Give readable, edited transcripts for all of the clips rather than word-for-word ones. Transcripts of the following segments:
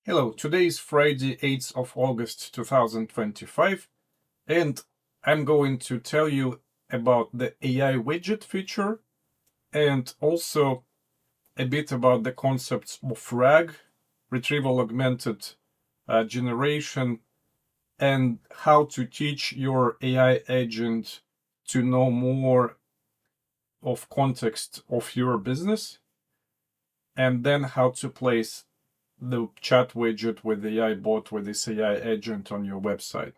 Hello, today is Friday, 8th of August 2025, and I'm going to tell you about the AI widget feature and also a bit about the concepts of RAG, Retrieval Augmented Generation, and how to teach your AI agent to know more of context of your business, and then how to place the chat widget with the AI bot with this AI agent on your website.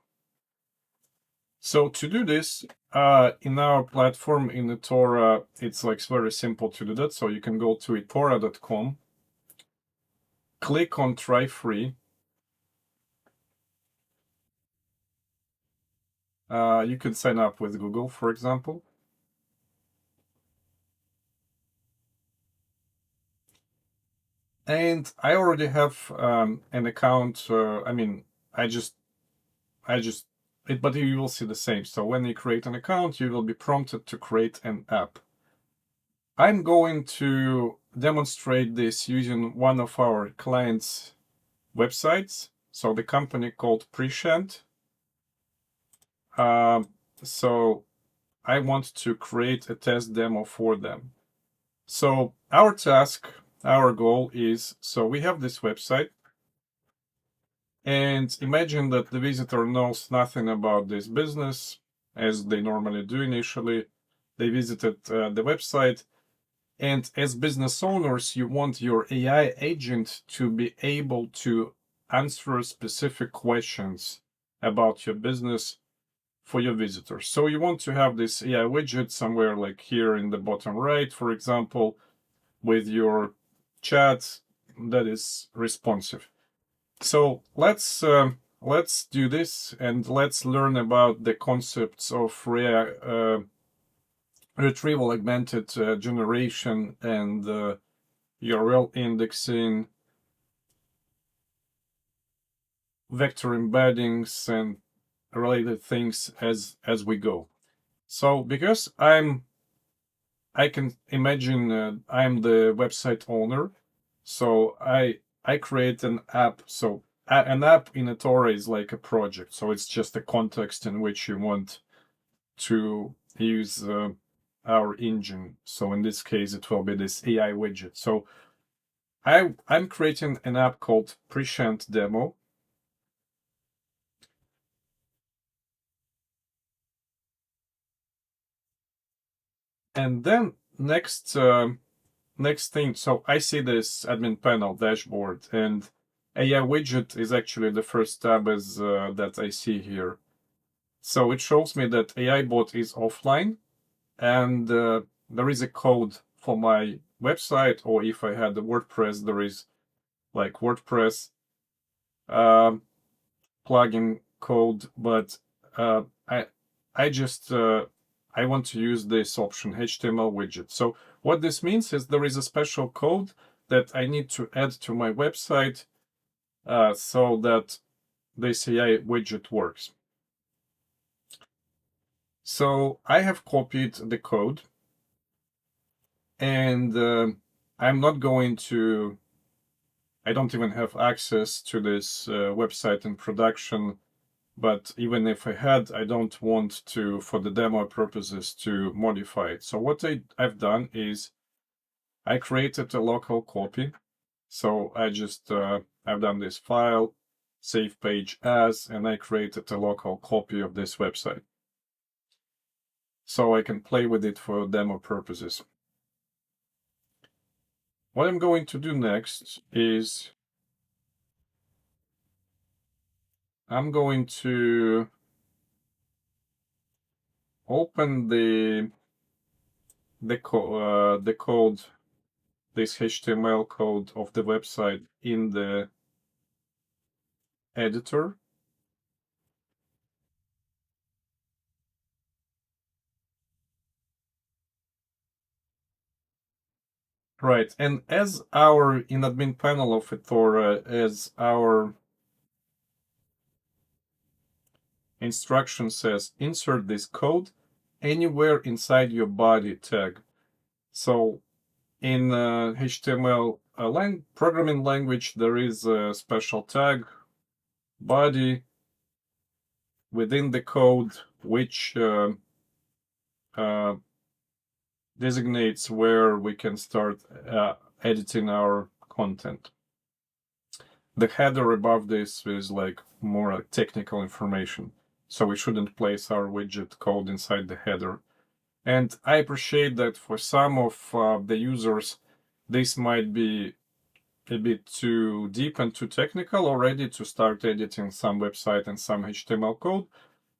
So to do this, in our platform in Ethora, it's like very simple to do that. So you can go to ethora.com, click on try free. You can sign up with Google, for example. And I already have an account. But you will see the same. So when you create an account, you will be prompted to create an app. I'm going to demonstrate this using one of our clients' websites. So the company called Prescient. So I want to create a test demo for them. So our task, our goal is, so we have this website. And imagine that the visitor knows nothing about this business, as they normally do initially. They visited the website. And as business owners, you want your AI agent to be able to answer specific questions about your business for your visitors. So you want to have this AI widget somewhere like here in the bottom right, for example, with your chat that is responsive. So let's do this and let's learn about the concepts of Retrieval Augmented Generation and URL indexing, vector embeddings, and related things as we go. So because I can imagine I'm the website owner, so I create an app. So an app in Ethora is like a project, so it's just a context in which you want to use our engine. So in this case, it will be this AI widget. So I'm creating an app called Prescient Demo. And then next thing, so I see this admin panel dashboard, and AI widget is actually the first tab as that I see here. So it shows me that AI bot is offline, and there is a code for my website, or if I had the WordPress, there is like WordPress plugin code, but I want to use this option HTML widget. So what this means is there is a special code that I need to add to my website so that this AI widget works. So I have copied the code, and I'm not going to, I don't even have access to this website in production, but even if I had, I don't want to, for the demo purposes, to modify it. So what I've done is I created a local copy. So I've done this file, save page as, and I created a local copy of this website. So I can play with it for demo purposes. What I'm going to do next is I'm going to open the code, this HTML code of the website in the editor. Right, and as our in admin panel of Ethora, as our instruction says, insert this code anywhere inside your body tag. So in HTML programming language, there is a special tag body within the code which designates where we can start editing our content. The header above this is like more technical information, so we shouldn't place our widget code inside the header. And I appreciate that for some of the users, this might be a bit too deep and too technical already to start editing some website and some HTML code.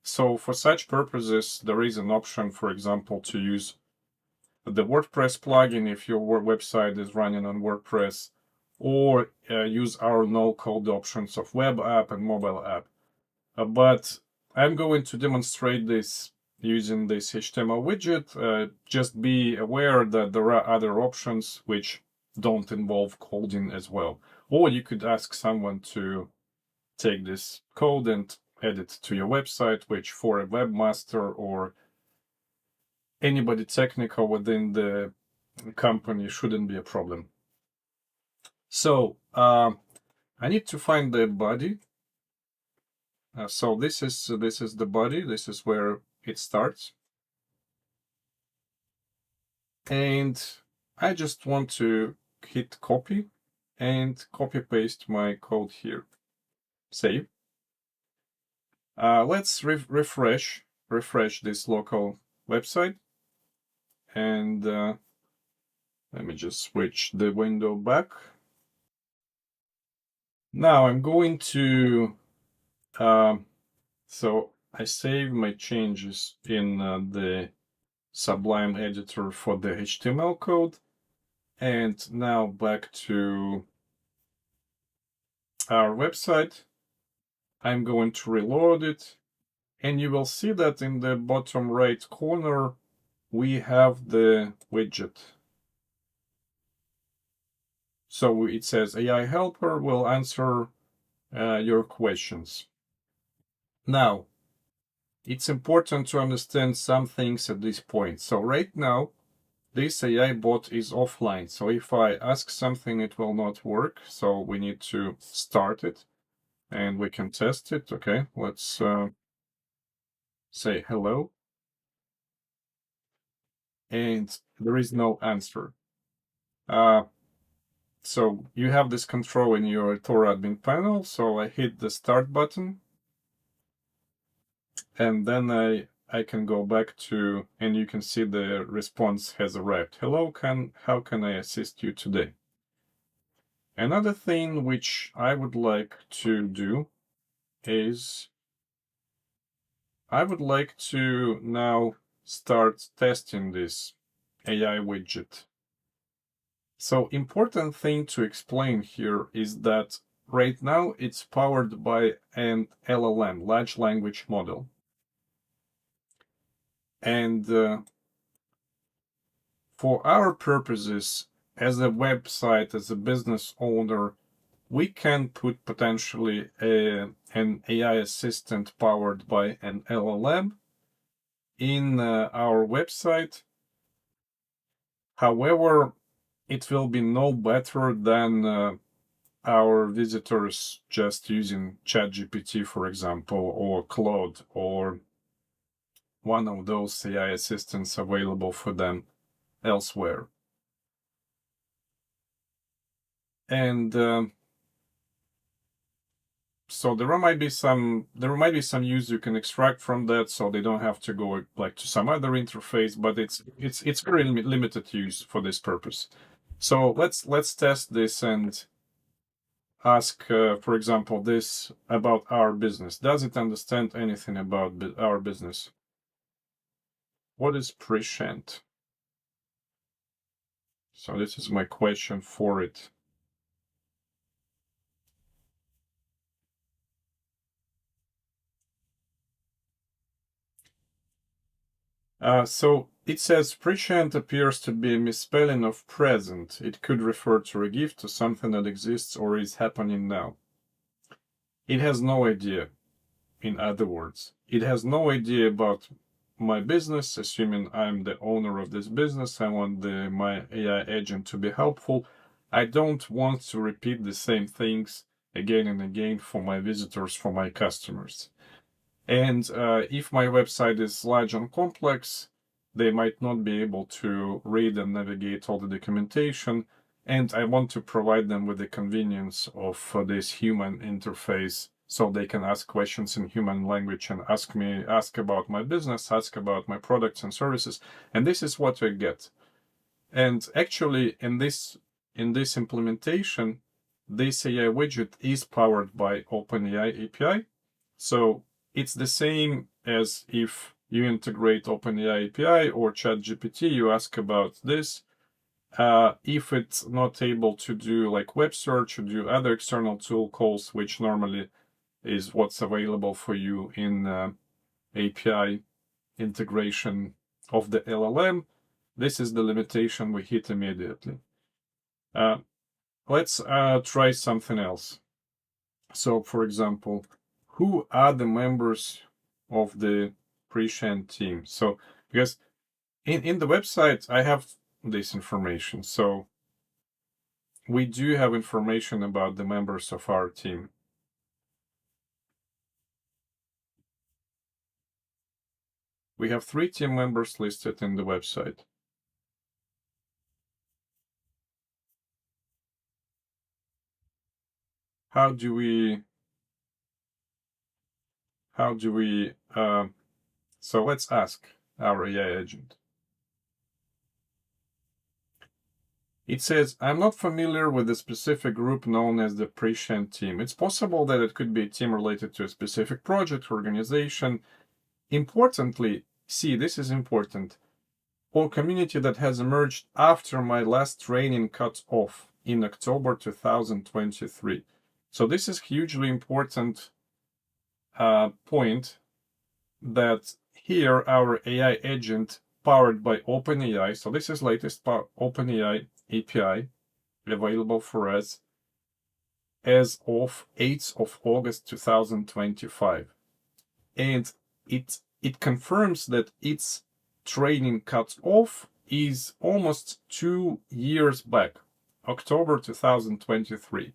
So for such purposes, there is an option, for example, to use the WordPress plugin if your website is running on WordPress, or use our no-code options of web app and mobile app. But I'm going to demonstrate this using this HTML widget. Just be aware that there are other options which don't involve coding as well. Or you could ask someone to take this code and add it to your website, which for a webmaster or anybody technical within the company shouldn't be a problem. So I need to find the body. So this is the body. This is where it starts, and I just want to hit copy and copy paste my code here. Save. Let's refresh this local website, and let me just switch the window back. Now I'm going to so I save my changes in the Sublime editor for the HTML code, and now back to our website. I'm going to reload it, and you will see that in the bottom right corner we have the widget. So it says AI helper will answer your questions. Now, it's important to understand some things at this point. So right now, this AI bot is offline. So if I ask something, it will not work. So we need to start it and we can test it. Okay, let's say hello. And there is no answer. So you have this control in your Ethora admin panel. So I hit the start button, and then I can go back to, and you can see the response has arrived. Hello, how can I assist you today? Another thing which I would like to do is I would like to now start testing this AI widget. So important thing to explain here is that right now it's powered by an LLM, large language model. And for our purposes, as a website, as a business owner, we can put potentially an AI assistant powered by an LLM in our website. However, it will be no better than our visitors just using ChatGPT, for example, or Claude, or one of those AI assistants available for them elsewhere. And so there might be some use you can extract from that, so they don't have to go like to some other interface, but it's very limited use for this purpose. So let's test this and ask, for example, this about our business. Does it understand anything about our business? What is prescient? So this is my question for it. So it says prescient appears to be a misspelling of present. It could refer to a gift, to something that exists or is happening now. It has no idea. In other words, it has no idea about my business, assuming I'm the owner of this business. I want my AI agent to be helpful. I don't want to repeat the same things again and again for my visitors, for my customers. And if my website is large and complex, they might not be able to read and navigate all the documentation. And I want to provide them with the convenience of this human interface so they can ask questions in human language and ask about my business, ask about my products and services. And this is what I get. And actually, in this implementation, this AI widget is powered by OpenAI API. So it's the same as if you integrate OpenAI API or ChatGPT, you ask about this. If it's not able to do like web search or do other external tool calls, which normally is what's available for you in API integration of the LLM, this is the limitation we hit immediately. Let's try something else. So, for example, who are the members of the Prescient team? So, because in the website, I have this information. So, we do have information about the members of our team. We have 3 team members listed in the website. How do we, so let's ask our AI agent. It says, I'm not familiar with a specific group known as the Prescient team. It's possible that it could be a team related to a specific project or organization. Importantly, see, this is important, or community that has emerged after my last training cut off in October 2023. So this is hugely important point that here our AI agent powered by OpenAI, so this is latest OpenAI API available for us as of 8th of August 2025. And it confirms that its training cut off is almost 2 years back, October 2023.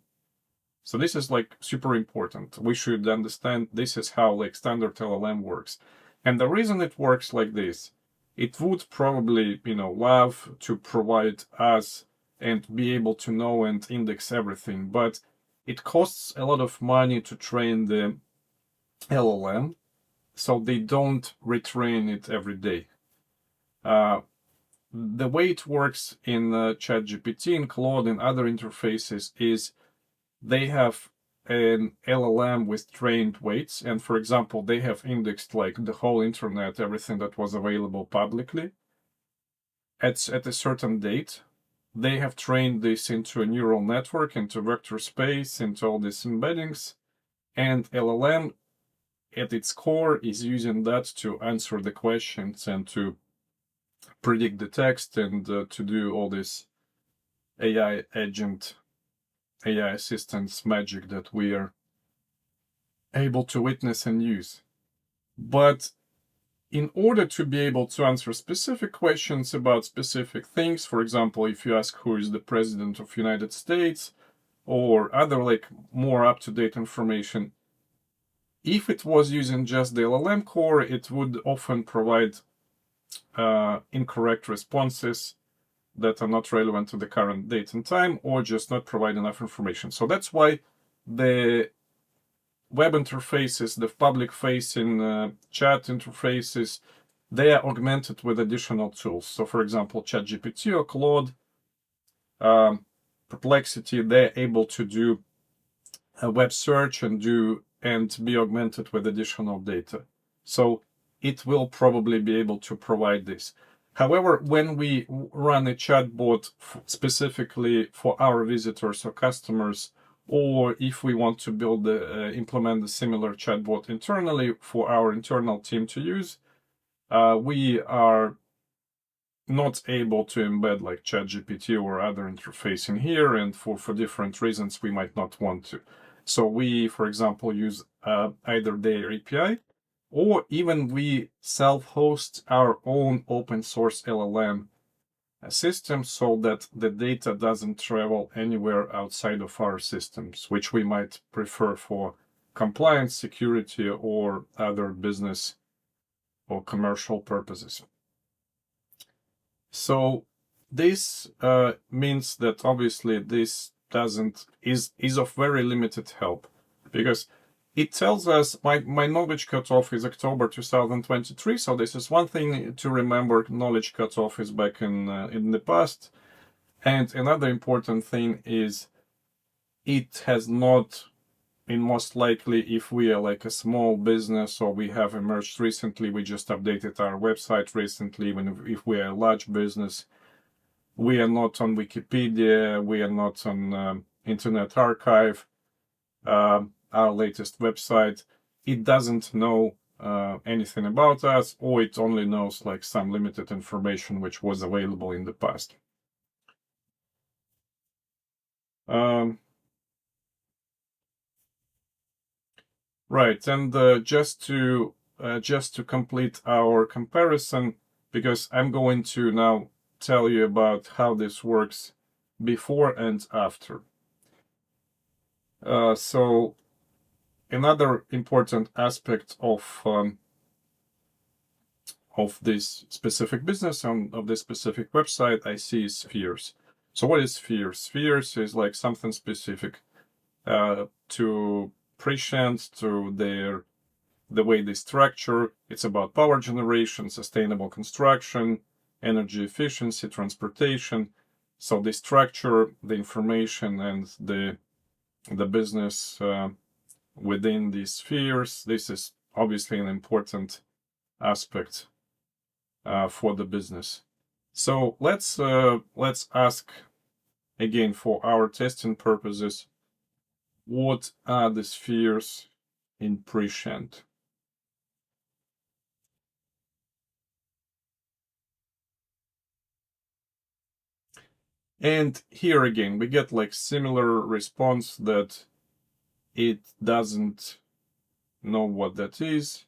So this is like super important. We should understand this is how like standard LLM works. And the reason it works like this, it would probably, love to provide us and be able to know and index everything, but it costs a lot of money to train the LLM, so they don't retrain it every day. The way it works in ChatGPT, in Claude, and other interfaces is they have an LLM with trained weights, and for example, they have indexed like the whole internet, everything that was available publicly at a certain date. They have trained this into a neural network, into vector space, into all these embeddings, and LLM at its core is using that to answer the questions and to predict the text and to do all this AI agent, AI assistance magic that we are able to witness and use. But in order to be able to answer specific questions about specific things, for example, if you ask who is the president of the United States or other like more up-to-date information, if it was using just the LLM core, it would often provide incorrect responses that are not relevant to the current date and time, or just not provide enough information. So that's why the web interfaces, the public-facing chat interfaces, they are augmented with additional tools. So for example, ChatGPT or Claude, Perplexity, they're able to do a web search and be augmented with additional data. So it will probably be able to provide this. However, when we run a chatbot specifically for our visitors or customers, or if we want to build implement a similar chatbot internally for our internal team to use, we are not able to embed like ChatGPT or other interface in here, and for different reasons we might not want to. So we, for example, use either their API, or even we self-host our own open source LLM system so that the data doesn't travel anywhere outside of our systems, which we might prefer for compliance, security, or other business or commercial purposes. So this means that obviously this is of very limited help, because it tells us my knowledge cutoff is October 2023. So this is one thing to remember. Knowledge cutoff is back in the past. And another important thing is it has not, in most likely, if we are like a small business or we have emerged recently, we just updated our website recently, even if we are a large business, we are not on Wikipedia, we are not on Internet Archive, our latest website. It doesn't know anything about us, or it only knows like some limited information which was available in the past. Right, and just to complete our comparison, because I'm going to now tell you about how this works before and after. So another important aspect of this specific business and of this specific website I see is spheres. So what is spheres? Spheres is like something specific to prescient, to the way they structure. It's about power generation, sustainable construction, energy efficiency, transportation. So they structure the information and the business within these spheres. This is obviously an important aspect for the business. So let's ask again for our testing purposes, what are the spheres in prescient? And here again, we get like similar response that it doesn't know what that is.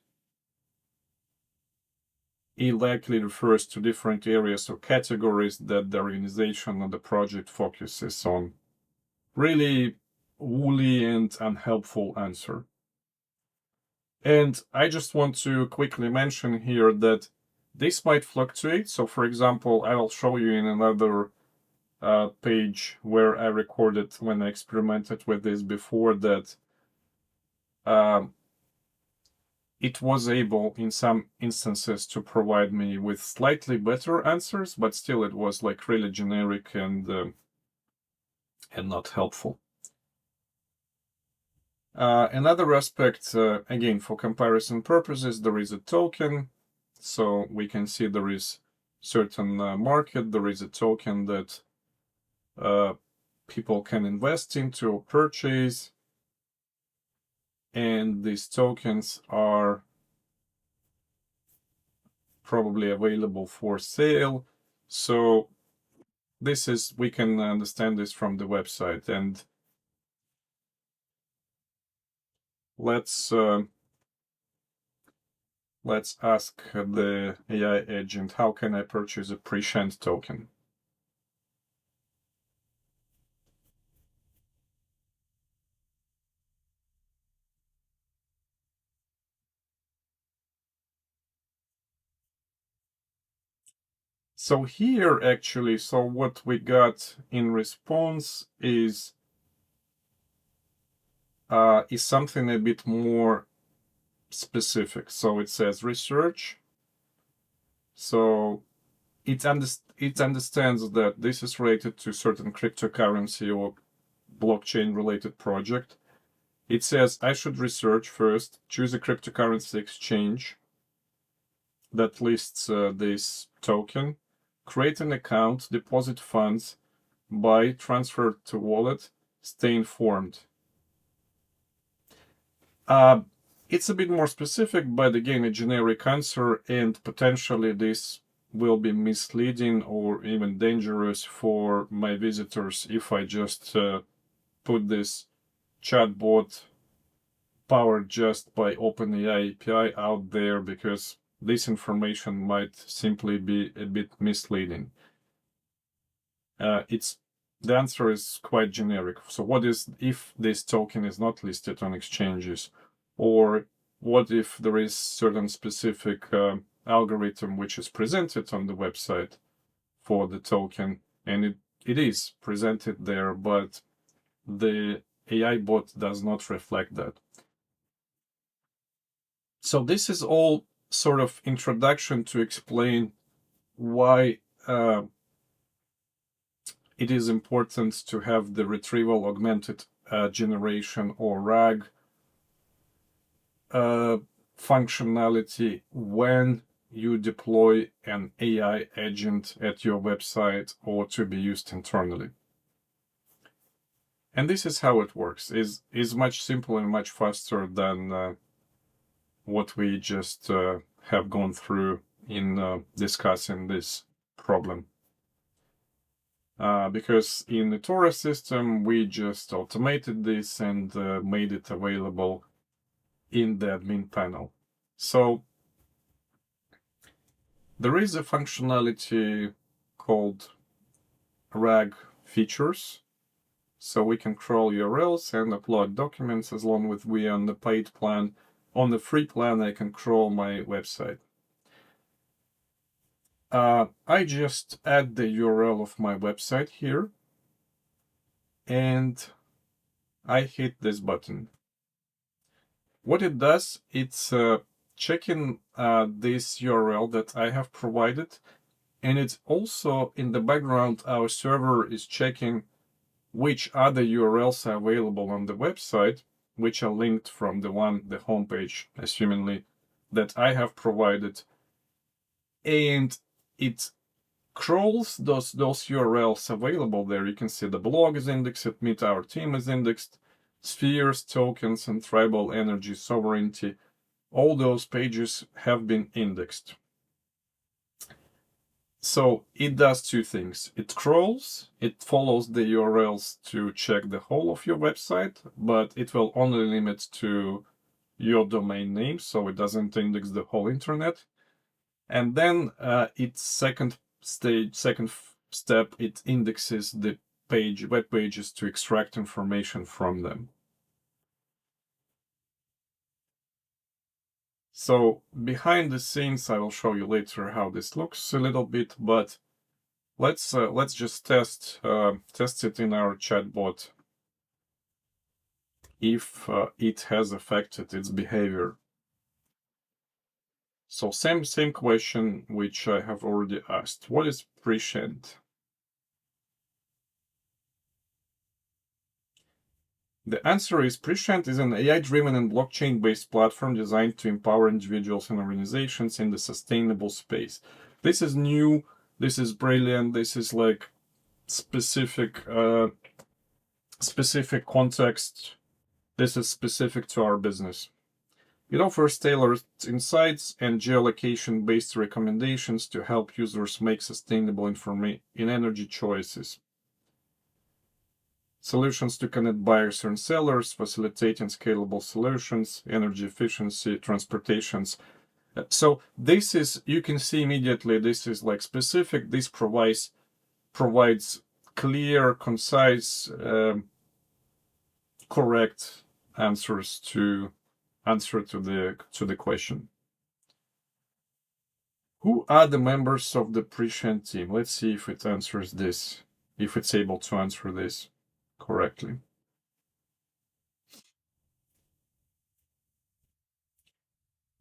It likely refers to different areas or categories that the organization or the project focuses on. Really woolly and unhelpful answer. And I just want to quickly mention here that this might fluctuate. So for example, I will show you in another page where I recorded when I experimented with this before that it was able in some instances to provide me with slightly better answers, but still it was like really generic and not helpful. Another aspect, again, for comparison purposes, there is a token. So we can see there is certain market, there is a token that people can invest into or purchase. And these tokens are probably available for sale. So this is, we can understand this from the website. And let's ask the AI agent, how can I purchase a prescient token? So here actually, so what we got in response is something a bit more specific. So it says research. So it understands that this is related to certain cryptocurrency or blockchain related project. It says I should research first, choose a cryptocurrency exchange that lists this token, create an account, deposit funds, buy, transfer to wallet, stay informed. It's a bit more specific, but again, a generic answer, and potentially this will be misleading or even dangerous for my visitors if I just put this chatbot powered just by OpenAI API out there, because this information might simply be a bit misleading. the answer is quite generic. So what is if this token is not listed on exchanges, or what if there is certain specific algorithm which is presented on the website for the token, and it is presented there, but the AI bot does not reflect that. So this is all sort of introduction to explain why it is important to have the Retrieval Augmented Generation, or RAG, functionality when you deploy an AI agent at your website or to be used internally. And this is how it works. Is much simpler and much faster than what we just have gone through in discussing this problem. Because in the Ethora system, we just automated this and made it available in the admin panel. So there is a functionality called RAG features. So we can crawl URLs and upload documents as long as we are on the paid plan. On the free plan, I can crawl my website. I just add the URL of my website here, and I hit this button. What it does, it's checking this URL that I have provided, and it's also in the background, our server is checking which other URLs are available on the website, which are linked from the homepage, assumingly, that I have provided, and it crawls those URLs available there. You can see the blog is indexed, Meet Our Team is indexed, spheres, tokens, and tribal energy sovereignty. All those pages have been indexed. So it does two things. It crawls, it follows the URLs to check the whole of your website, but it will only limit to your domain name, so it doesn't index the whole internet. And then its second step, it indexes the web pages to extract information from them. So behind the scenes, I will show you later how this looks a little bit, but let's just test it in our chatbot if it has affected its behavior. So same question which I have already asked. What is prescient? The answer is prescient is an AI-driven and blockchain-based platform designed to empower individuals and organizations in the sustainable space. This is new, this is brilliant, this is like specific context, this is specific to our business. It offers tailored insights and geolocation-based recommendations to help users make sustainable energy choices. Solutions to connect buyers and sellers, facilitating scalable solutions, energy efficiency, transportations. So this is, you can see immediately, this is like specific. This provides clear, concise, correct answers to the question. Who are the members of the prescient team? Let's see if it answers this, if it's able to answer this correctly.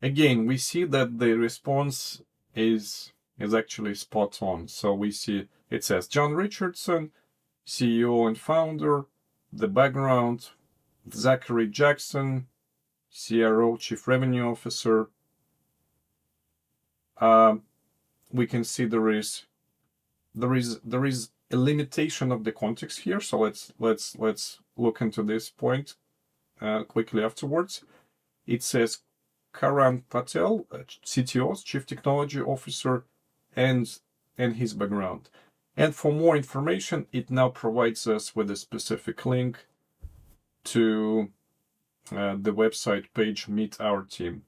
Again, we see that the response is actually spot on. So we see it says John Richardson, CEO and founder, the background, Zachary Jackson, CRO, Chief Revenue Officer. We can see there is a limitation of the context here. So let's look into this point quickly afterwards. It says Karan Patel, CTO, Chief Technology Officer, and his background. And for more information, it now provides us with a specific link to the website page Meet Our Team.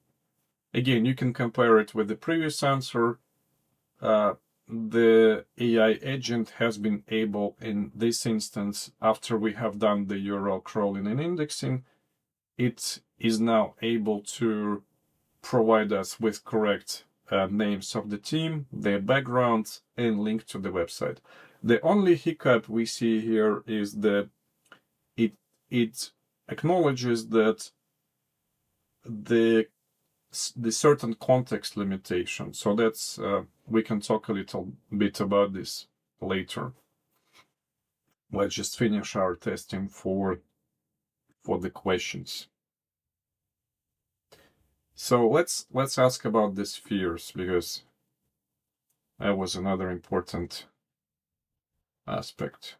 Again, you can compare it with the previous answer. the AI agent has been able, in this instance, after we have done the URL crawling and indexing, it is now able to provide us with correct names of the team, their backgrounds, and link to the website. The only hiccup we see here is that it acknowledges that the certain context limitation. So that's we can talk a little bit about this later. Let's just finish our testing for the questions. So let's ask about the spheres, because that was another important aspect.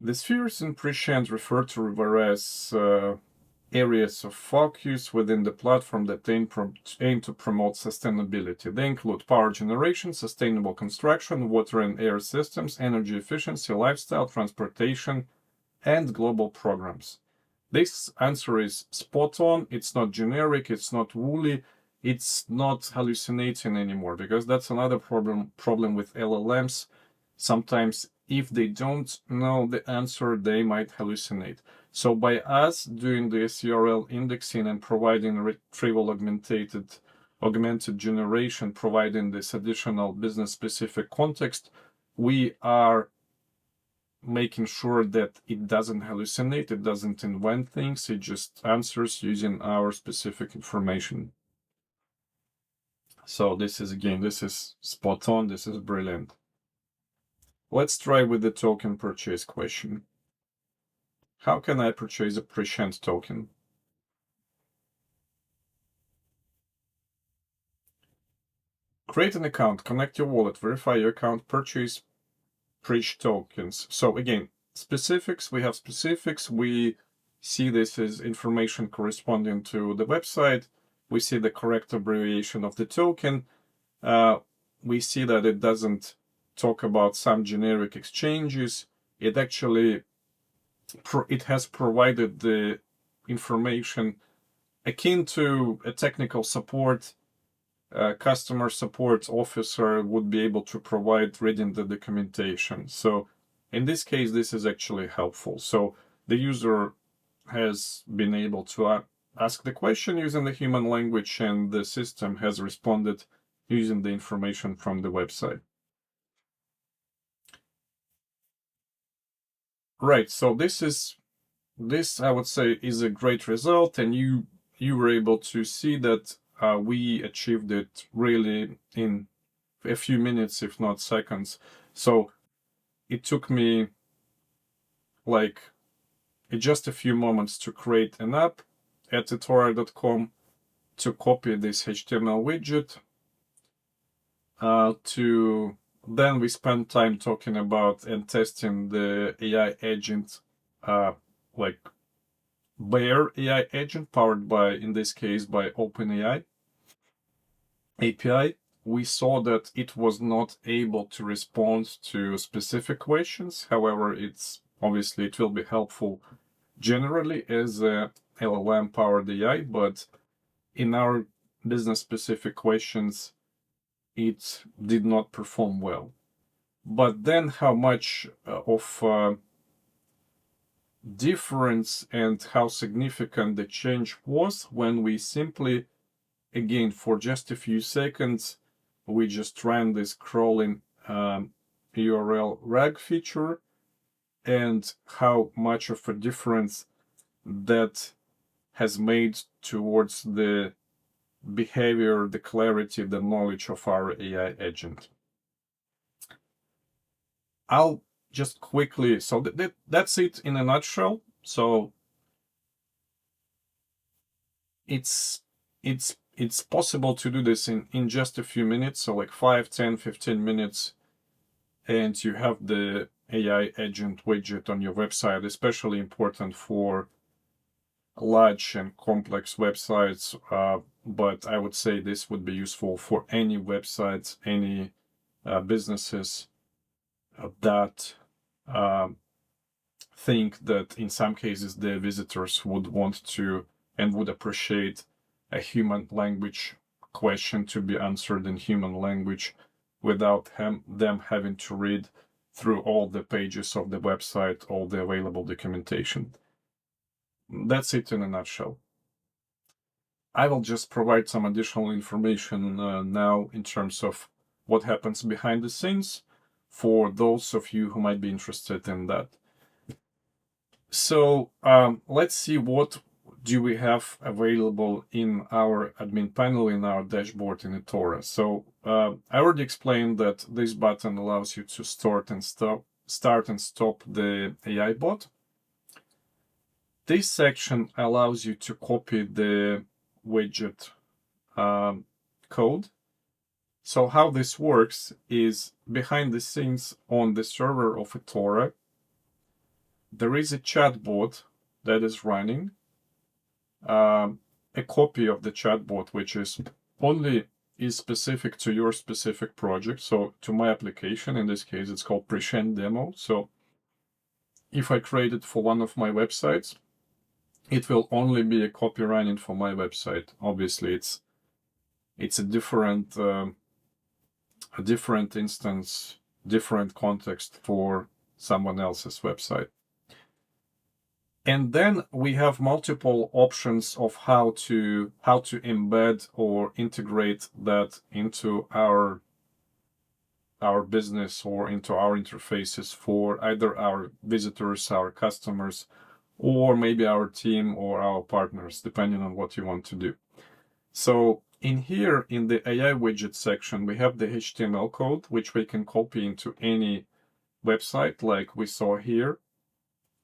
The spheres in prescient refer to various areas of focus within the platform that aim to promote sustainability. They include power generation, sustainable construction, water and air systems, energy efficiency, lifestyle, transportation, and global programs. This answer is spot on. It's not generic, it's not woolly, it's not hallucinating anymore, because that's another problem with LLMs. Sometimes if they don't know the answer, they might hallucinate. So by us doing the URL indexing and providing retrieval augmented generation, providing this additional business-specific context, we are making sure that it doesn't hallucinate, it doesn't invent things, it just answers using our specific information. So this is spot on, this is brilliant. Let's try with the token purchase question. How can I purchase a prescient token? Create an account, connect your wallet, verify your account, purchase Preach tokens. So again, specifics, we have specifics. We see this as information corresponding to the website. We see the correct abbreviation of the token. We see that it doesn't talk about some generic exchanges. It actually it has provided the information akin to a technical support customer support officer would be able to provide reading the documentation. So in this case, this is actually helpful. So the user has been able to ask the question using the human language, and the system has responded using the information from the website. Right, so this I would say is a great result, and you were able to see that we achieved it really in a few minutes, if not seconds. So it took me like just a few moments to create an app at Ethora.com, to copy this HTML widget, then we spent time talking about and testing the AI agent, like Bear AI agent, powered by, in this case, by OpenAI API. We saw that it was not able to respond to specific questions. However, it will be helpful generally as a LLM powered AI, but in our business specific questions, it did not perform well. But then how much of difference and how significant the change was when we simply, again, for just a few seconds, we just ran this crawling URL rag feature, and how much of a difference that has made towards the behavior, the clarity, the knowledge of our AI agent. I'll just quickly, so that's it in a nutshell. So it's possible to do this in just a few minutes, so like 5, 10, 15 minutes, and you have the AI agent widget on your website, especially important for large and complex websites, but I would say this would be useful for any websites, any businesses that think that in some cases the visitors would want to and would appreciate a human language question to be answered in human language without them having to read through all the pages of the website, all the available documentation. That's it in a nutshell. I will just provide some additional information now in terms of what happens behind the scenes for those of you who might be interested in that. So let's see what do we have available in our admin panel, in our dashboard in Ethora. So I already explained that this button allows you to start and stop the AI bot. This section allows you to copy the widget code. So how this works is behind the scenes on the server of Ethora, there is a chatbot that is running, a copy of the chatbot which is specific to your specific project. So to my application, in this case, it's called Present Demo. So if I create it for one of my websites, it will only be a copy running for my website. Obviously, it's a different instance, different context for someone else's website. And then we have multiple options of how to embed or integrate that into our business or into our interfaces for either our visitors, our customers, or maybe our team or our partners, depending on what you want to do. So in here, in the AI widget section, we have the HTML code, which we can copy into any website like we saw here.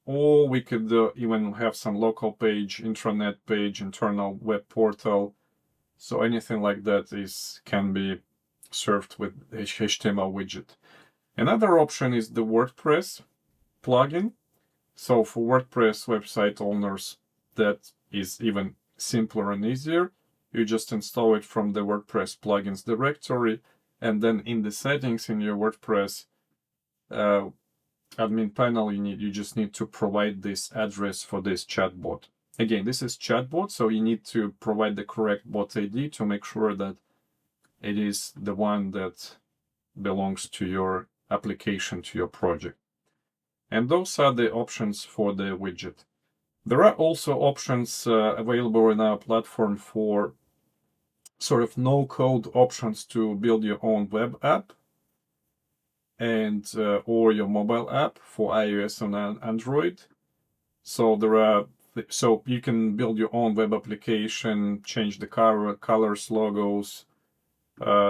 Or we could even have some local page, intranet page, internal web portal. So anything like that can be served with HTML widget. Another option is the WordPress plugin. So for WordPress website owners, that is even simpler and easier. You just install it from the WordPress plugins directory, and then in the settings in your WordPress admin panel, you just need to provide this address for this chatbot. Again, this is chatbot, so you need to provide the correct bot ID to make sure that it is the one that belongs to your application, to your project. And those are the options for the widget. There are also options available in our platform for sort of no-code options to build your own web app and or your mobile app for iOS and Android. So so you can build your own web application, change the colors, logos,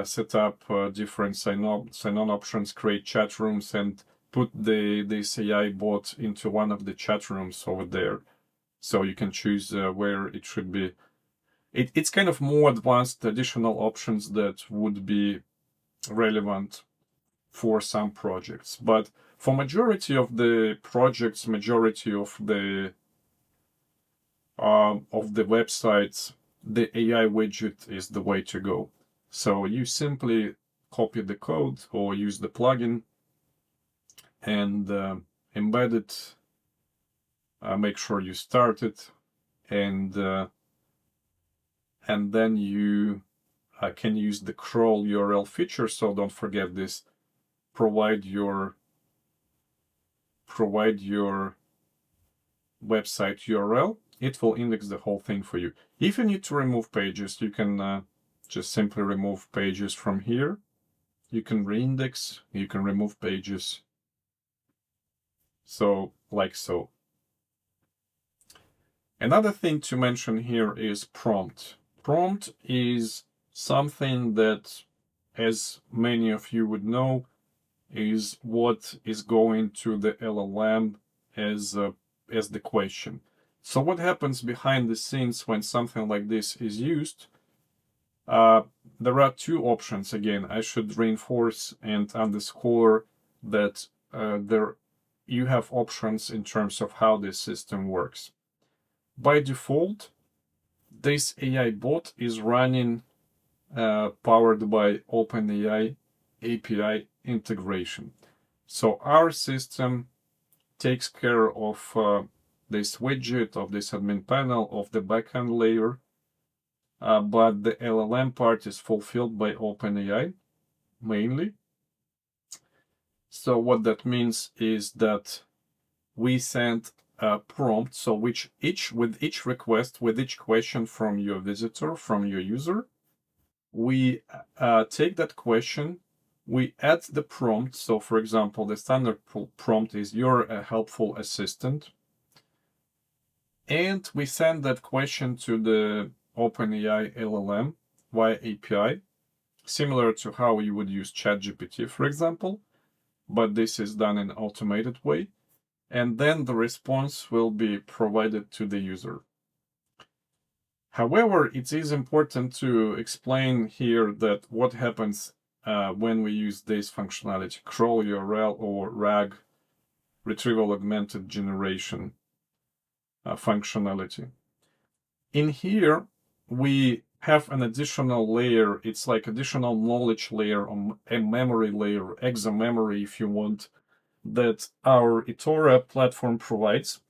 set up different sign-on options, create chat rooms, and put this AI bot into one of the chat rooms over there. So you can choose where it should be. It's kind of more advanced additional options that would be relevant for some projects. But for majority of the projects, majority of the websites, the AI widget is the way to go. So you simply copy the code or use the plugin and embed it, make sure you start it, and then you can use the crawl URL feature. So don't forget this. Provide your website URL. It will index the whole thing for you. If you need to remove pages, you can just simply remove pages from here. You can reindex, you can remove pages. So, like so. Another thing to mention here is prompt. Prompt is something that, as many of you would know, is what is going to the LLM as the question. So what happens behind the scenes when something like this is used? There are two options. Again, I should reinforce and underscore that you have options in terms of how this system works. By default, this AI bot is running powered by OpenAI API integration. So our system takes care of this widget, of this admin panel, of the backend layer, but the LLM part is fulfilled by OpenAI mainly. So what that means is that we send a prompt, so with each request, with each question from your visitor, from your user, we take that question, we add the prompt. So for example, the standard prompt is "you're a helpful assistant," and we send that question to the OpenAI LLM via API, similar to how you would use ChatGPT, for example, but this is done in an automated way. And then the response will be provided to the user. However, it is important to explain here that what happens when we use this functionality, crawl URL or RAG, Retrieval Augmented Generation functionality. In here, we have an additional layer. It's like additional knowledge layer, a memory layer, extra memory if you want, that our Ethora platform provides.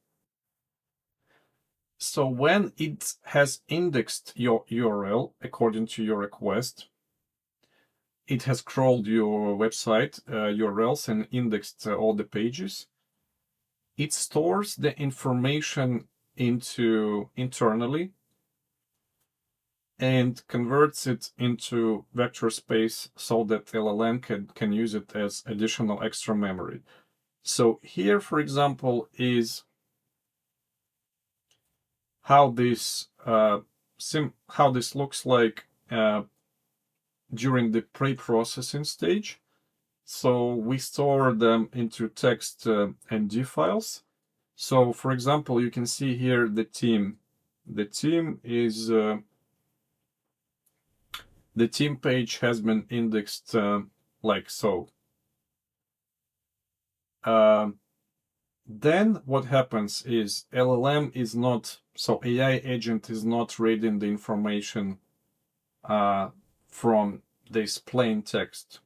So when it has indexed your URL according to your request, it has crawled your website URLs and indexed all the pages. It stores the information internally and converts it into vector space so that LLM can use it as additional extra memory. So here, for example, is how this looks like during the pre-processing stage. So we store them into text ND files. So for example, you can see here the team. The team is the team page has been indexed like so. Then what happens is LLM is not, so AI agent is not reading the information from this plain text.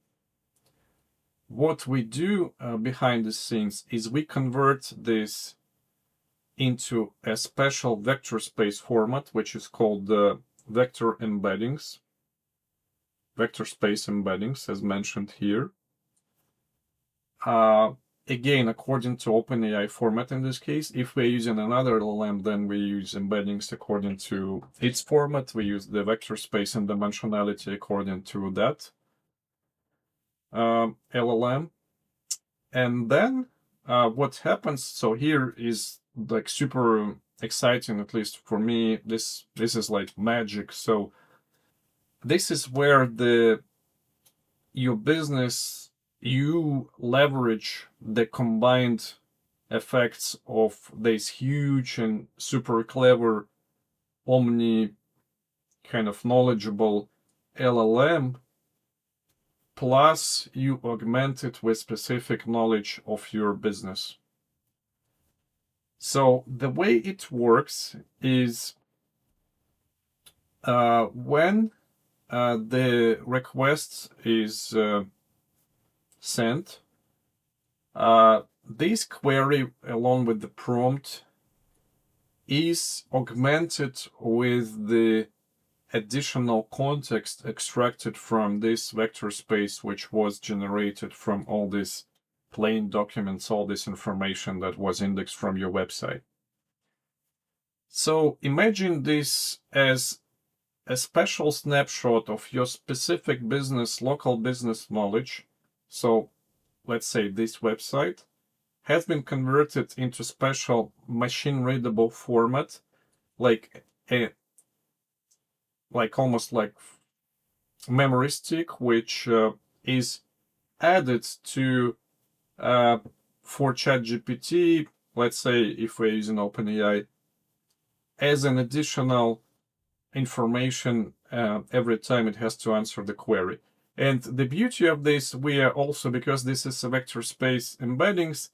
What we do behind the scenes is we convert this into a special vector space format, which is called vector embeddings, vector space embeddings, as mentioned here. Again, according to OpenAI format in this case. If we're using another LLM, then we use embeddings according to its format. We use the vector space and dimensionality according to that LLM. And then what happens, so here is like super exciting, at least for me. This is like magic. So this is where your business, you leverage the combined effects of this huge and super clever, omni kind of knowledgeable LLM, plus you augment it with specific knowledge of your business. So the way it works is when the request is sent, this query along with the prompt is augmented with the additional context extracted from this vector space, which was generated from all these plain documents, all this information that was indexed from your website. So imagine this as a special snapshot of your specific business, local business knowledge. So let's say this website has been converted into special machine readable format, like almost like memory stick, which is added to for ChatGPT, let's say if we're using OpenAI, as an additional information every time it has to answer the query. And the beauty of this, we are also, because this is a vector space embeddings,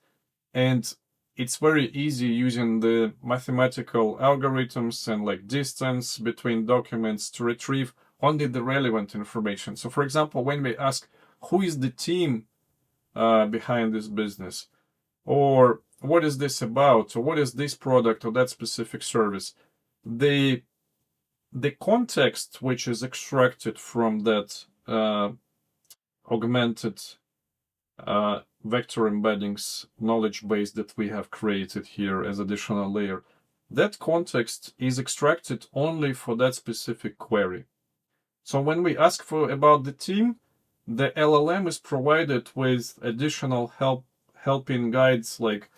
and it's very easy using the mathematical algorithms and like distance between documents to retrieve only the relevant information. So for example, when we ask who is the team behind this business, or what is this about, or what is this product or that specific service, the context which is extracted from that augmented vector embeddings knowledge base that we have created here as additional layer, that context is extracted only for that specific query. So when we ask for about the team, the LLM is provided with additional helping guides, like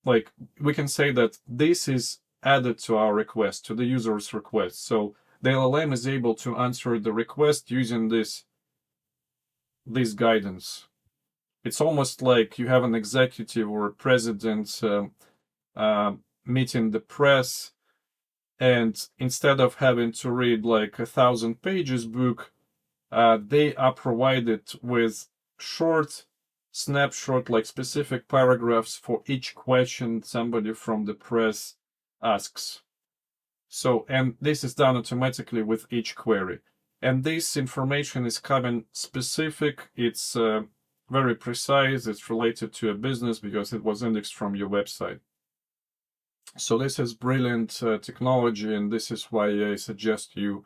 we can say that this is added to our request, to the user's request. So the LLM is able to answer the request using this guidance. It's almost like you have an executive or a president meeting the press, and instead of having to read like 1,000 pages book, they are provided with short snapshot, like specific paragraphs for each question somebody from the press asks. So, and this is done automatically with each query. And this information is coming specific. It's very precise. It's related to a business because it was indexed from your website. So this is brilliant technology, and this is why I suggest you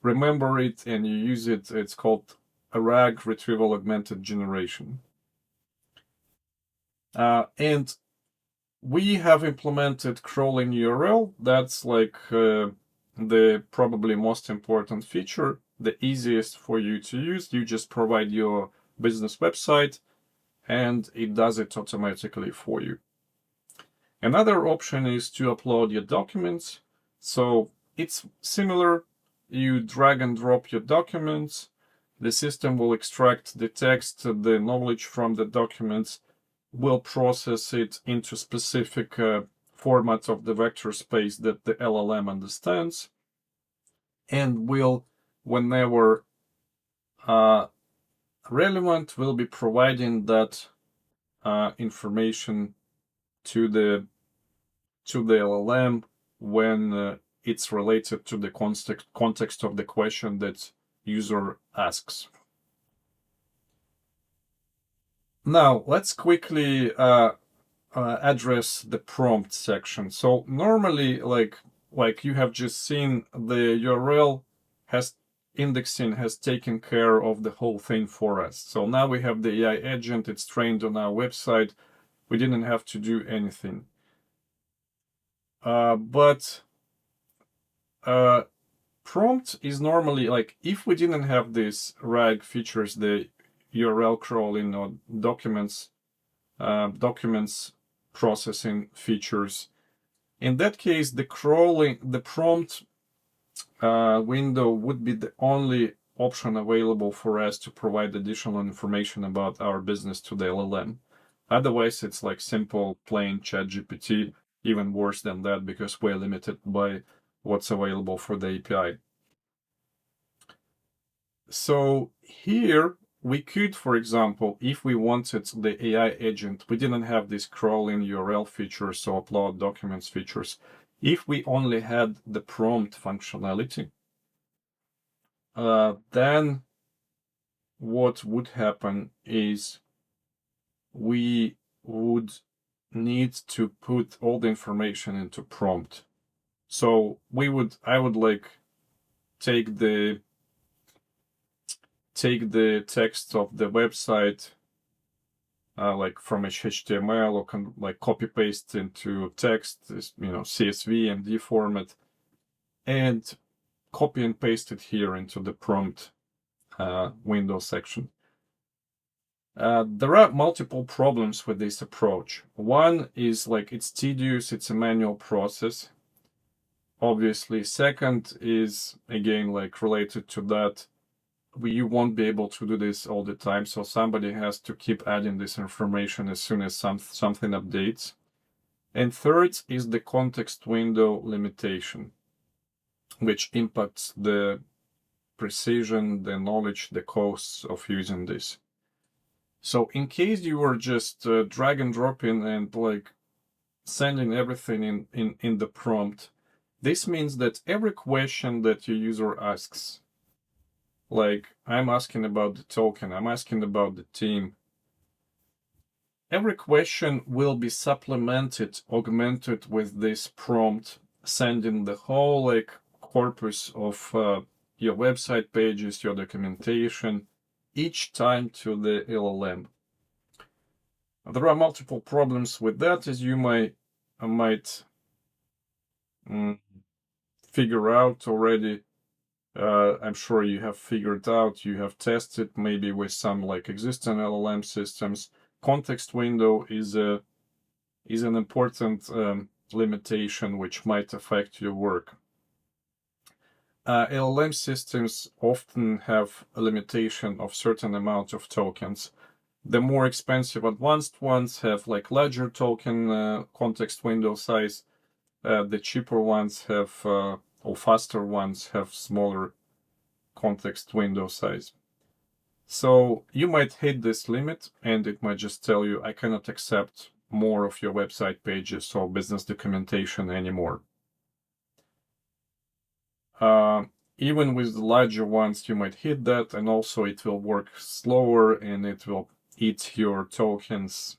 remember it and you use it. It's called a RAG, Retrieval Augmented Generation. And we have implemented crawling URL. That's like the probably most important feature, the easiest for you to use. You just provide your business website and it does it automatically for you. Another option is to upload your documents. So it's similar. You drag and drop your documents. The system will extract the text, the knowledge from the documents, will process it into specific format of the vector space that the LLM understands, and will, whenever relevant, will be providing that information to the LLM when it's related to the context of the question that user asks. Now let's quickly address the prompt section. So normally, like you have just seen, the URL indexing has taken care of the whole thing for us. So now we have the AI agent. It's trained on our website. We didn't have to do anything. But prompt is normally, like, if we didn't have these RAG features, the URL crawling or documents processing features, in that case, the prompt window would be the only option available for us to provide additional information about our business to the LLM. Otherwise, it's like simple, plain ChatGPT, even worse than that because we're limited by what's available for the API. So here we could, for example, if we wanted the AI agent, we didn't have this crawling URL features or upload documents features. If we only had the prompt functionality, then what would happen is we would need to put all the information into prompt. So I would like take the text of the website, like from HTML, or like copy paste into text, CSV, MD format, and copy and paste it here into the prompt window section. There are multiple problems with this approach. One is like it's tedious, it's a manual process, obviously. Second is, again, like related to that, you won't be able to do this all the time, so somebody has to keep adding this information as soon as something updates. And third is the context window limitation, which impacts the precision, the knowledge, the costs of using this. So in case you were just drag and dropping and like sending everything in the prompt, this means that every question that your user asks, like I'm asking about the token, I'm asking about the team, every question will be supplemented, augmented with this prompt, sending the whole like corpus of your website pages, your documentation, each time to the LLM. There are multiple problems with that, as you might figure out already. I'm sure you have figured out, you have tested maybe with some like existing LLM systems. Context window is an important limitation which might affect your work. LLM systems often have a limitation of certain amount of tokens. The more expensive advanced ones have like larger token context window size. The cheaper ones have, or faster ones have smaller context window size. So you might hit this limit and it might just tell you, I cannot accept more of your website pages or business documentation anymore. Even with the larger ones, you might hit that, and also it will work slower and it will eat your tokens,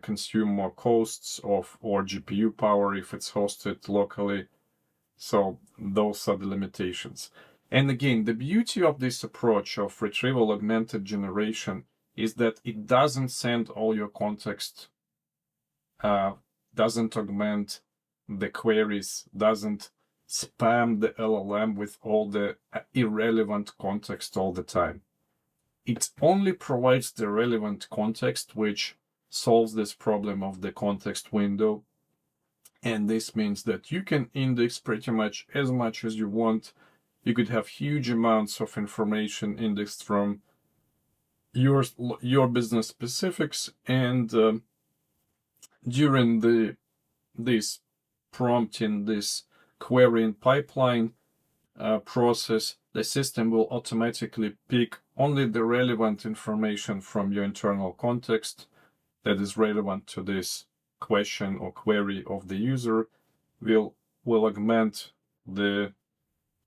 consume more costs or GPU power if it's hosted locally. So those are the limitations. And again, the beauty of this approach of retrieval augmented generation is that it doesn't send all your context, doesn't augment the queries, doesn't spam the LLM with all the irrelevant context all the time. It only provides the relevant context, which solves this problem of the context window. And this means that you can index pretty much as you want. You could have huge amounts of information indexed from your business specifics, and during this prompting, this querying pipeline process, the system will automatically pick only the relevant information from your internal context that is relevant to this question or query of the user, will augment the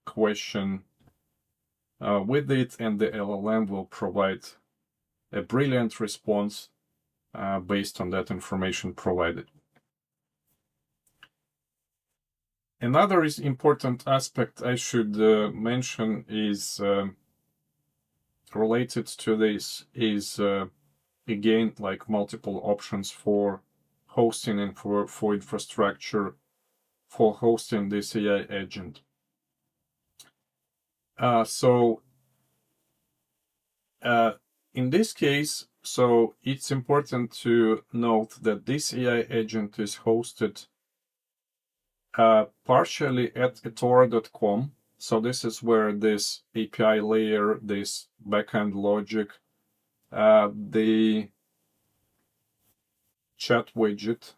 question with it, and the LLM will provide a brilliant response based on that information provided. Another important aspect I should mention is related to this is again like multiple options for hosting and for infrastructure for hosting this AI agent. In this case, so it's important to note that this AI agent is hosted partially at Ethora.com. So this is where this API layer, this backend logic, the chat widget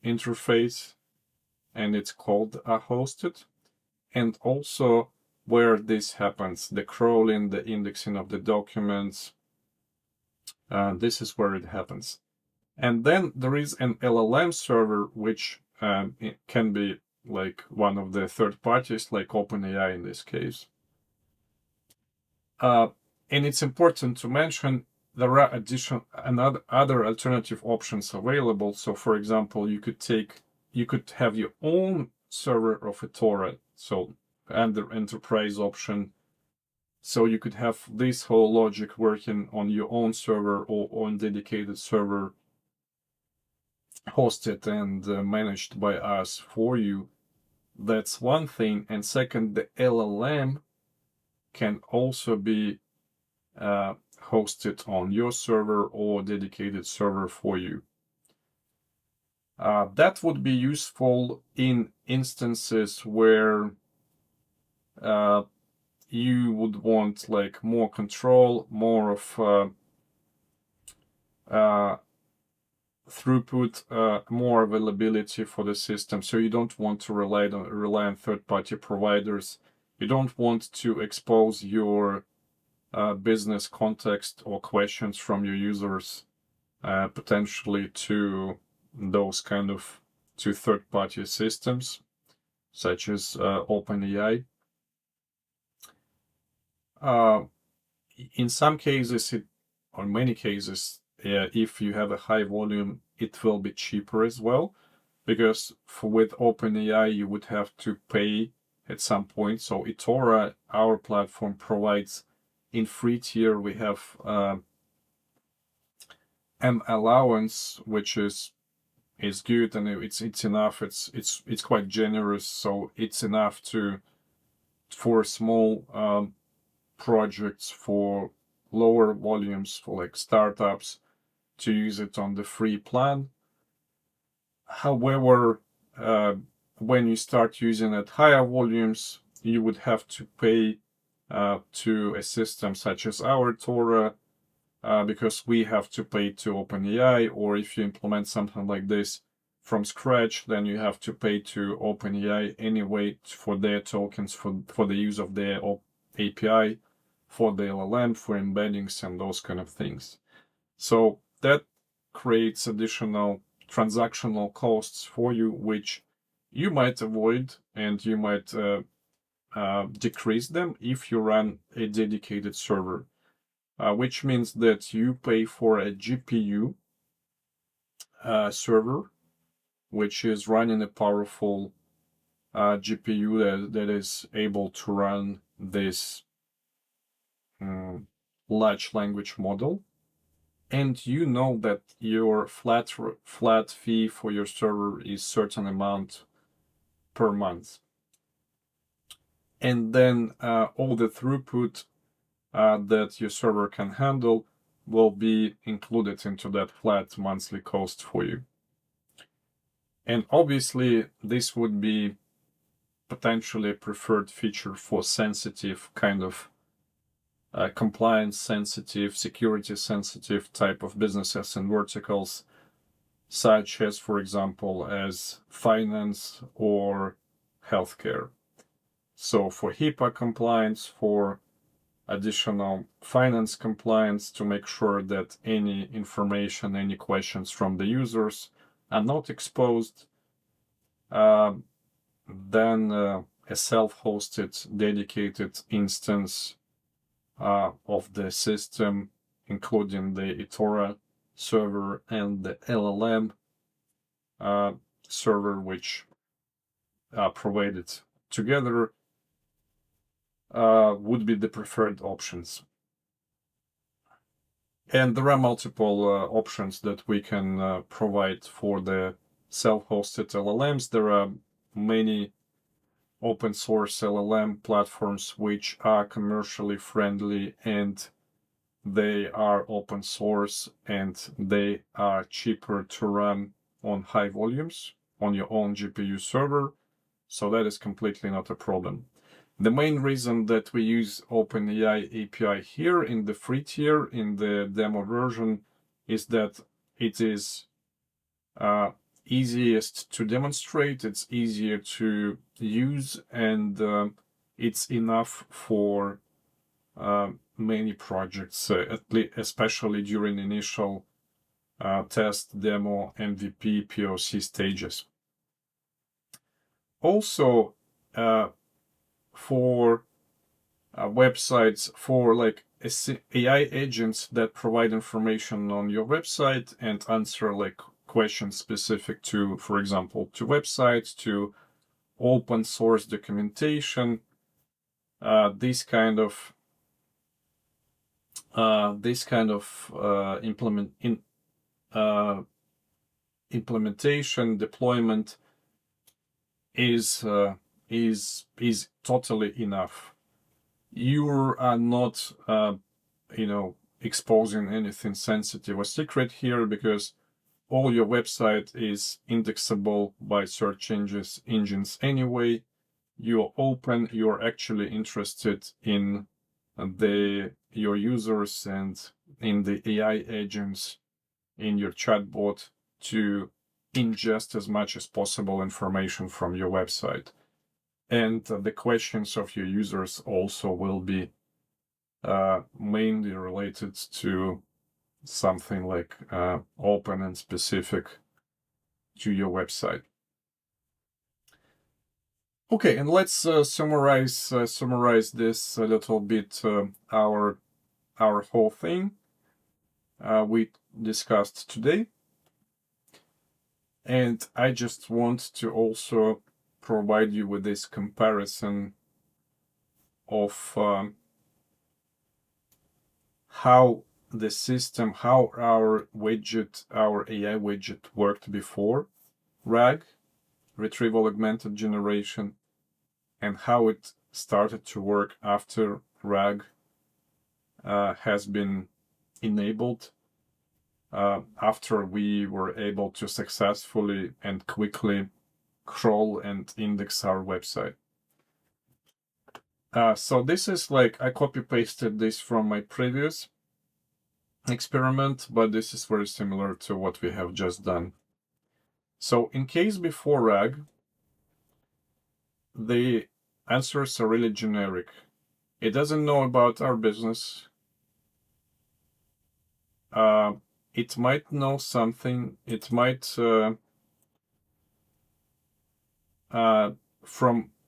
interface, and it's called hosted, and also where this happens, the crawling, the indexing of the documents, this is where it happens. And then there is an LLM server, which it can be like one of the third parties, like OpenAI in this case. And it's important to mention there are other alternative options available. So for example, you could have your own server of Ethora, so under enterprise option. So you could have this whole logic working on your own server or on dedicated server hosted and managed by us for you. That's one thing. And second, the LLM can also be hosted on your server or dedicated server for you. That would be useful in instances where you would want like more control, more of throughput, more availability for the system. So you don't want to rely on third-party providers. You don't want to expose your business context or questions from your users potentially to those kind of third-party systems, such as OpenAI. In some cases, or many cases, if you have a high volume, it will be cheaper as well, because with OpenAI you would have to pay at some point. So Ethora, our platform, provides in free tier we have an allowance which is good, and it's enough. It's quite generous, so it's enough for small projects, for lower volumes, for like startups, to use it on the free plan. However, when you start using at higher volumes, you would have to pay to a system such as our Ethora, because we have to pay to OpenAI, or if you implement something like this from scratch, then you have to pay to OpenAI anyway for their tokens, for the use of their API, for the LLM, for embeddings and those kind of things. So that creates additional transactional costs for you, which you might avoid, and you might decrease them if you run a dedicated server, which means that you pay for a GPU server, which is running a powerful GPU that is able to run this large language model. And you know that your flat fee for your server is certain amount per month. And then all the throughput that your server can handle will be included into that flat monthly cost for you. And obviously, this would be potentially a preferred feature for sensitive kind of compliance sensitive, security sensitive type of businesses and verticals, such as, for example, as finance or healthcare. So for HIPAA compliance, for additional finance compliance, to make sure that any information, any questions from the users are not exposed, then a self-hosted dedicated instance of the system, including the Ethora server and the LLM server, which are provided together, would be the preferred options. And there are multiple options that we can provide for the self-hosted LLMs. There are many open source LLM platforms which are commercially friendly, and they are open source, and they are cheaper to run on high volumes on your own GPU server. So that is completely not a problem. The main reason that we use OpenAI API here in the free tier, in the demo version, is that it is easiest to demonstrate, it's easier to use, and it's enough for many projects, especially during initial test, demo, MVP, POC stages. Also, for websites, for like AI agents that provide information on your website and answer like questions specific to, for example, to websites, to open source documentation, this kind of implementation deployment is totally enough. You are not exposing anything sensitive or secret here, because all your website is indexable by search engines anyway. You're open, you're actually interested in your users and in the AI agents in your chatbot to ingest as much as possible information from your website. And the questions of your users also will be mainly related to something like open and specific to your website. Okay, and let's summarize this a little bit. Our whole thing. discussed today. And I just want to also provide you with this comparison of how the system, how our widget, our AI widget worked before RAG, Retrieval Augmented Generation, and how it started to work after RAG has been enabled, after we were able to successfully and quickly crawl and index our website. So this is like, I copy-pasted this from my previous experiment, but this is very similar to what we have just done. So in case before RAG, the answers are really generic. It doesn't know about our business. It might know something. It might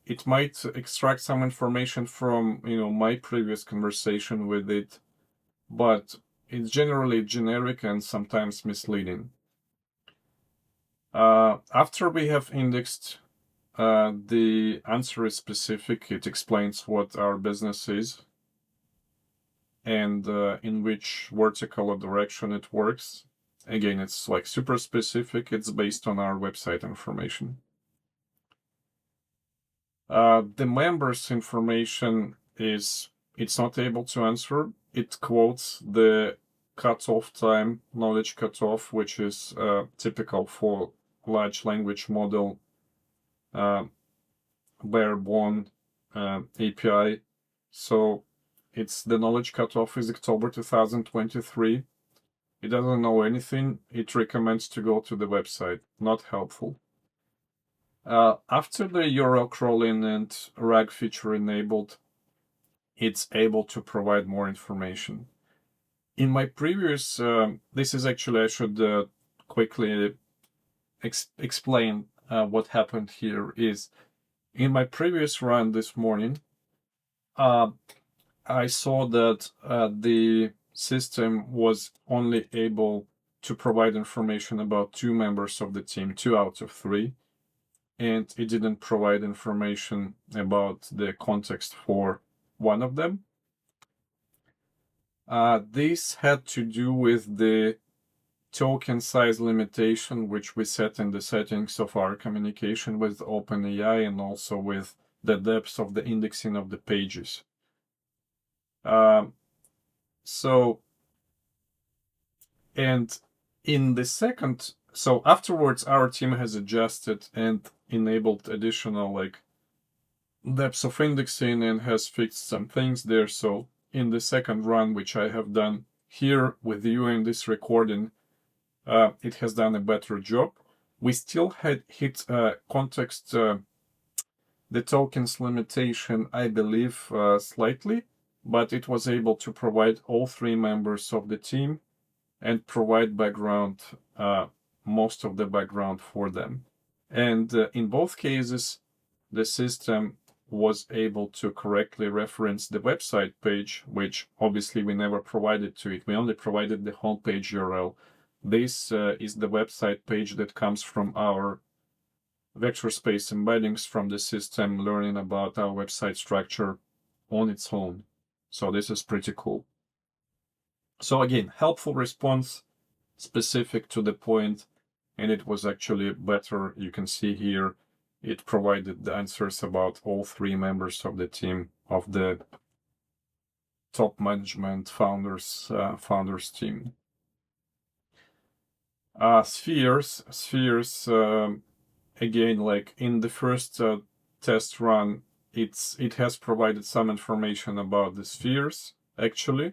it might extract some information from my previous conversation with it, but it's generally generic and sometimes misleading. After we have indexed, the answer is specific. It explains what our business is and in which vertical direction it works. Again, it's like super specific. It's based on our website information. The members information it's not able to answer. It quotes the cutoff time, knowledge cutoff, which is typical for large language model barebone API. So it's the knowledge cutoff is October 2023. It doesn't know anything. It recommends to go to the website. Not helpful. After the URL crawling and RAG feature enabled, it's able to provide more information. In my previous, this is actually, I should quickly explain what happened here is, in my previous run this morning, I saw that the system was only able to provide information about 2 members of the team, 2 out of 3, and it didn't provide information about the context for one of them. This had to do with the token size limitation, which we set in the settings of our communication with OpenAI and also with the depth of the indexing of the pages. And in the second, so afterwards, our team has adjusted and enabled additional depth of indexing and has fixed some things there. So in the second run, which I have done here with you in this recording, it has done a better job. We still had hit context, the tokens limitation, I believe, slightly, but it was able to provide all 3 members of the team and provide background, most of the background for them. And in both cases, the system was able to correctly reference the website page, which obviously we never provided to it. We only provided the homepage URL. This is the website page that comes from our vector space embeddings from the system learning about our website structure on its own. So this is pretty cool. So again, helpful response, specific to the point, and it was actually better. You can see here, it provided the answers about all 3 members of the team, of the top management founders team. Spheres, again, like in the first test run, it has provided some information about the spheres, actually.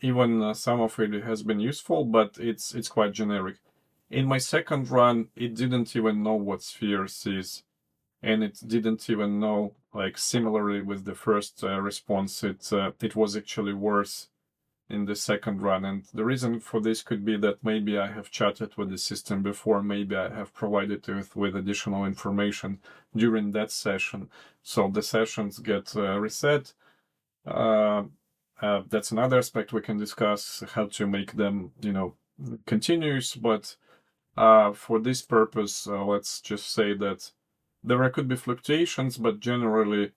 Even some of it has been useful, but it's quite generic. In my second run, it didn't even know what spheres is, and it didn't even know, similarly with the first response, it was actually worse in the second run. And the reason for this could be that maybe I have chatted with the system before, maybe I have provided it with additional information during that session. So the sessions get reset. that's another aspect we can discuss, how to make them, continuous. But for this purpose, let's just say that there could be fluctuations, but generally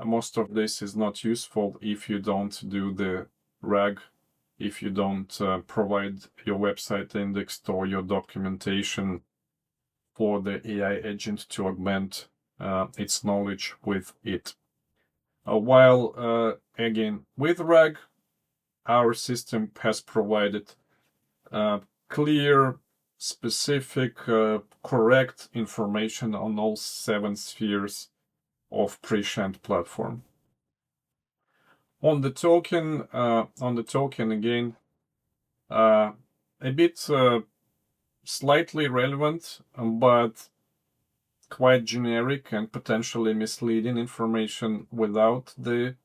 most of this is not useful if you don't do the RAG, if you don't provide your website indexed or your documentation for the AI agent to augment its knowledge with it. While again, with RAG, our system has provided clear, specific, correct information on all 7 spheres of Prescient platform. On the token again, a bit slightly relevant, but quite generic and potentially misleading information without the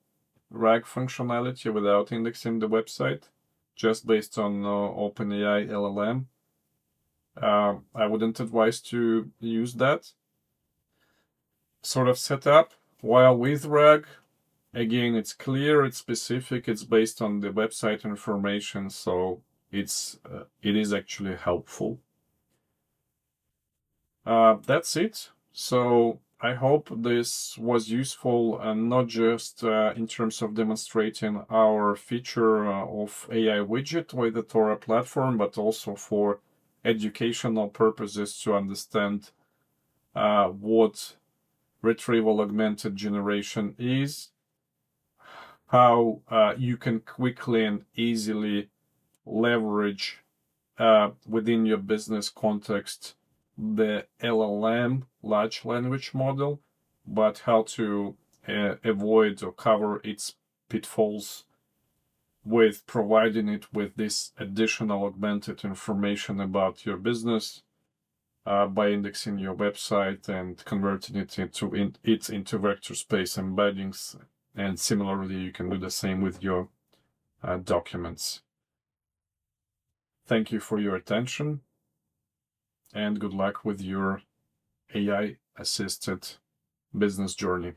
RAG functionality, without indexing the website, just based on OpenAI LLM. I wouldn't advise to use that sort of setup. While with RAG, again, it's clear, it's specific, it's based on the website information, so it is actually helpful. That's it. So I hope this was useful, and not just in terms of demonstrating our feature of AI widget with the Ethora platform, but also for educational purposes to understand what Retrieval Augmented Generation is, how you can quickly and easily leverage within your business context the LLM, large language model, but how to avoid or cover its pitfalls with providing it with this additional augmented information about your business by indexing your website and converting it into vector space embeddings. And similarly, you can do the same with your documents. Thank you for your attention, and good luck with your AI-assisted business journey.